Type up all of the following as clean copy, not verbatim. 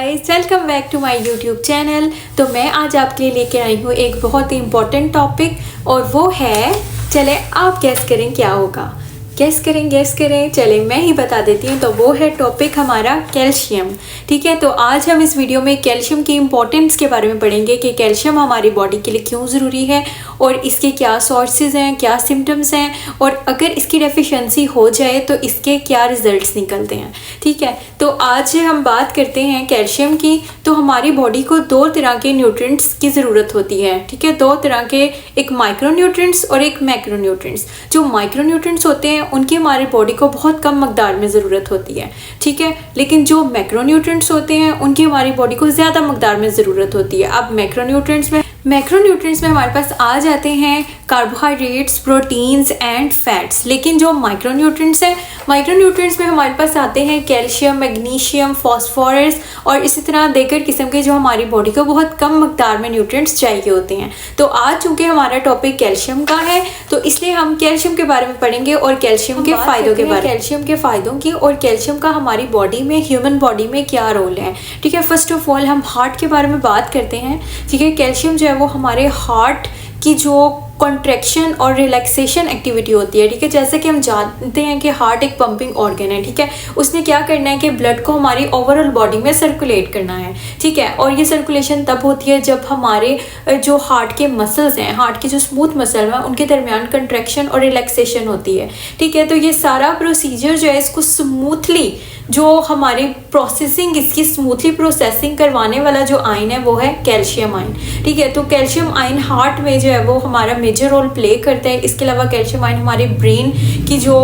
Welcome back to my YouTube channel. तो मैं आज आपके लिए लेके आई हूँ एक बहुत ही इम्पोर्टेंट टॉपिक और वो है, चले आप गैस करें क्या होगा। गैस करें चले मैं ही बता देती हूँ। तो वो है टॉपिक हमारा कैल्शियम। ठीक है, तो आज हम इस वीडियो में कैल्शियम की इम्पोर्टेंस के बारे में पढ़ेंगे कि कैल्शियम हमारी बॉडी के लिए क्यों ज़रूरी है और इसके क्या सोर्सेज हैं, क्या सिम्टम्स हैं और अगर इसकी डेफिशिएंसी हो जाए तो इसके क्या रिजल्ट्स निकलते हैं। ठीक है, तो आज हम बात करते हैं कैल्शियम की। तो हमारी बॉडी को दो तरह के न्यूट्रिएंट्स की ज़रूरत होती है। ठीक है, दो तरह के, एक माइक्रो न्यूट्रिएंट्स और एक मैक्रो न्यूट्रिएंट्स। जो माइक्रो न्यूट्रिएंट्स होते हैं उनकी हमारी बॉडी को बहुत कम मकदार में ज़रूरत होती है। ठीक है, लेकिन जो मैक्रो न्यूट्रिएंट्स होते हैं उनकी हमारी बॉडी को ज़्यादा मकदार में ज़रूरत होती है। अब मैक्रो न्यूट्रिएंट्स में हमारे पास आ जाते हैं कार्बोहाइड्रेट्स, प्रोटीन्स एंड फैट्स। लेकिन जो माइक्रो न्यूट्रिएंट्स में हमारे पास आते हैं कैल्शियम, मैग्नीशियम, फॉस्फोरस और इसी तरह देकर किस्म के जो हमारी बॉडी को बहुत कम मकदार में न्यूट्रिएंट्स चाहिए होते हैं। तो आज चूँकि हमारा टॉपिक कैल्शियम का है तो इसलिए हम कैल्शियम के बारे में पढ़ेंगे और कैल्शियम के फ़ायदों के बारे में, कैल्शियम के फ़ायदों की और कैल्शियम का हमारी बॉडी में, ह्यूमन बॉडी में क्या रोल है। ठीक है, फर्स्ट ऑफ ऑल हम हार्ट के बारे में बात करते हैं। ठीक है, कैल्शियम जो है वो हमारे हार्ट की जो कॉन्ट्रैक्शन और रिलैक्सेशन एक्टिविटी होती है। ठीक है, जैसे कि हम जानते हैं कि हार्ट एक पंपिंग ऑर्गन है। ठीक है, उसने क्या करना है कि ब्लड को हमारी ओवरऑल बॉडी में सर्कुलेट करना है। ठीक है, और ये सर्कुलेशन तब होती है जब हमारे जो हार्ट के मसल्स हैं, हार्ट के जो स्मूथ मसल हैं उनके दरमियान कंट्रैक्शन और रिलैक्सेशन होती है। ठीक है, तो ये सारा प्रोसीजर जो है इसको स्मूथली, जो हमारी प्रोसेसिंग, इसकी स्मूथली प्रोसेसिंग करवाने वाला जो आयन है वो है कैल्शियम आयन। ठीक है, तो कैल्शियम आयन हार्ट में जो है वो हमारा मेजर रोल प्ले करता है। इसके अलावा कैल्शियम आयन हमारे ब्रेन की जो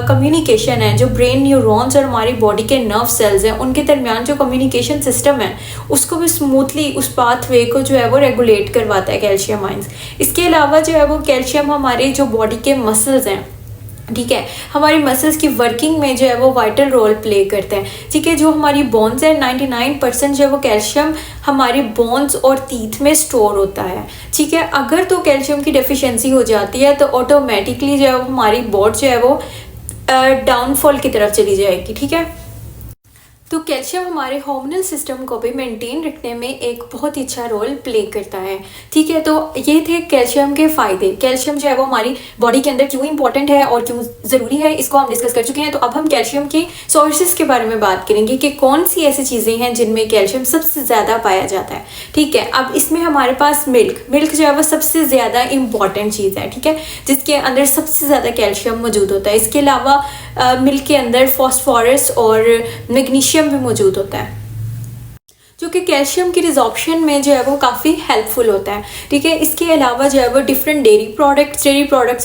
कम्युनिकेशन है, जो ब्रेन न्यूरॉन्स और हमारी बॉडी के नर्व सेल्स हैं उनके दरमियान जो कम्युनिकेशन सिस्टम है उसको भी स्मूथली, उस पाथवे को जो है वो रेगुलेट करवाता है कैल्शियम आयन। इसके अलावा जो है वो कैल्शियम हमारे जो बॉडी के मसल्स हैं, ठीक है, हमारी मसल्स की वर्किंग में जो है वो वाइटल रोल प्ले करते हैं। ठीक है, जो हमारी बोन्स है 99% जो है वो कैल्शियम हमारी बोन्स और टीथ में स्टोर होता है। ठीक है, अगर तो कैल्शियम की डेफिशिएंसी हो जाती है तो ऑटोमेटिकली जो है वो हमारी बॉडी जो है वो डाउनफॉल की तरफ चली जाएगी। ठीक है, तो कैल्शियम हमारे हार्मोनल सिस्टम को भी मेंटेन रखने में एक बहुत ही अच्छा रोल प्ले करता है। ठीक है, तो ये थे कैल्शियम के फ़ायदे। कैल्शियम जो है वो हमारी बॉडी के अंदर क्यों इंपॉर्टेंट है और क्यों ज़रूरी है, इसको हम डिस्कस कर चुके हैं। तो अब हम कैल्शियम के सोर्सेज के बारे में बात करेंगे कि कौन सी ऐसी चीज़ें हैं जिनमें कैल्शियम सबसे ज़्यादा पाया जाता है। ठीक है, अब इसमें हमारे पास मिल्क जो है वो सबसे ज़्यादा इम्पॉर्टेंट चीज़ है। ठीक है, जिसके अंदर सबसे ज़्यादा कैल्शियम मौजूद होता है। इसके अलावा मिल्क के अंदर फॉस्फोरस और मैग्नीशियम भी मौजूद होता है जो कि कैल्शियम की रिजॉर्प्शन में जो है वो काफ़ी हेल्पफुल होता है। ठीक है, इसके अलावा जो है वो डिफरेंट डेयरी प्रोडक्ट्स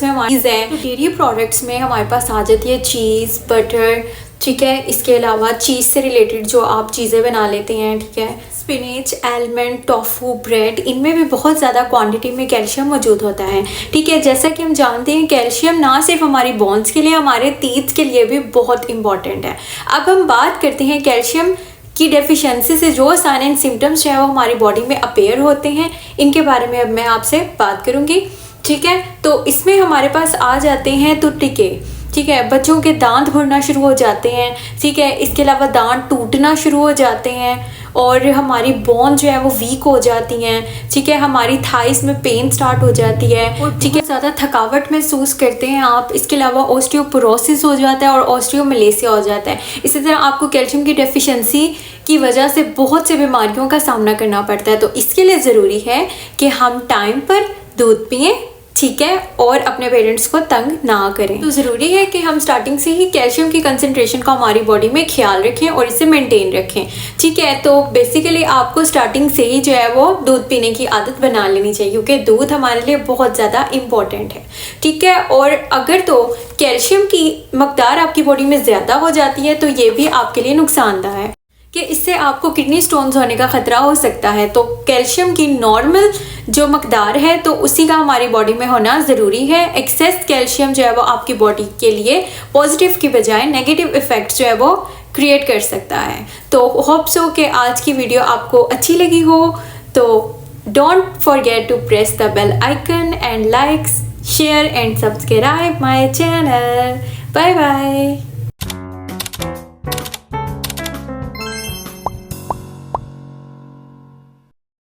में हमारी डेयरी प्रोडक्ट्स में हमारे पास आ जाती है चीज़, बटर। ठीक है, इसके अलावा चीज़ से रिलेटेड जो आप चीज़ें बना लेते हैं, ठीक है, स्पिनच, आलमंड, टोफू, ब्रेड, इनमें भी बहुत ज़्यादा क्वांटिटी में कैल्शियम मौजूद होता है। ठीक है, जैसा कि हम जानते हैं कैल्शियम ना सिर्फ हमारी बोन्स के लिए, हमारे टीथ के लिए भी बहुत इंपॉर्टेंट है। अब हम बात करते हैं कैल्शियम की डेफिशिएंसी से जो साइन एंड सिम्टम्स जो है वो हमारी बॉडी में अपेयर होते हैं, इनके बारे में अब मैं आपसे बात करूँगी। ठीक है, तो इसमें हमारे पास आ जाते हैं टुटके। ठीक है, बच्चों के दांत भरना शुरू हो जाते हैं। ठीक है, इसके अलावा दांत टूटना शुरू हो जाते हैं और हमारी बोन जो है वो वीक हो जाती हैं। ठीक है, हमारी थाइस में पेन स्टार्ट हो जाती है। ठीक है, ज़्यादा थकावट महसूस करते हैं आप। इसके अलावा ऑस्टियोपोरोसिस हो जाता है और ऑस्टियोमलेसिया हो जाता है। इसी तरह आपको कैल्शियम की डेफिशिएंसी की वजह से बहुत से बीमारियों का सामना करना पड़ता है। तो इसके लिए ज़रूरी है कि हम टाइम पर दूध पिएँ। ठीक है, और अपने पेरेंट्स को तंग ना करें। तो ज़रूरी है कि हम स्टार्टिंग से ही कैल्शियम की कंसंट्रेशन का हमारी बॉडी में ख्याल रखें और इसे मेंटेन रखें। ठीक है, तो बेसिकली आपको स्टार्टिंग से ही जो है वो दूध पीने की आदत बना लेनी चाहिए क्योंकि दूध हमारे लिए बहुत ज़्यादा इम्पॉर्टेंट है। ठीक है, और अगर तो कैल्शियम की मकदार आपकी बॉडी में ज़्यादा हो जाती है तो ये भी आपके लिए नुकसानदायक है कि इससे आपको किडनी स्टोन्स होने का ख़तरा हो सकता है। तो कैल्शियम की नॉर्मल जो मकदार है तो उसी का हमारी बॉडी में होना ज़रूरी है। एक्सेस कैल्शियम जो है वो आपकी बॉडी के लिए पॉजिटिव की बजाय नेगेटिव इफ़ेक्ट जो है वो क्रिएट कर सकता है। तो होप सो कि आज की वीडियो आपको अच्छी लगी हो। तो don't forget to press the bell icon and like, share and subscribe my channel. Bye bye.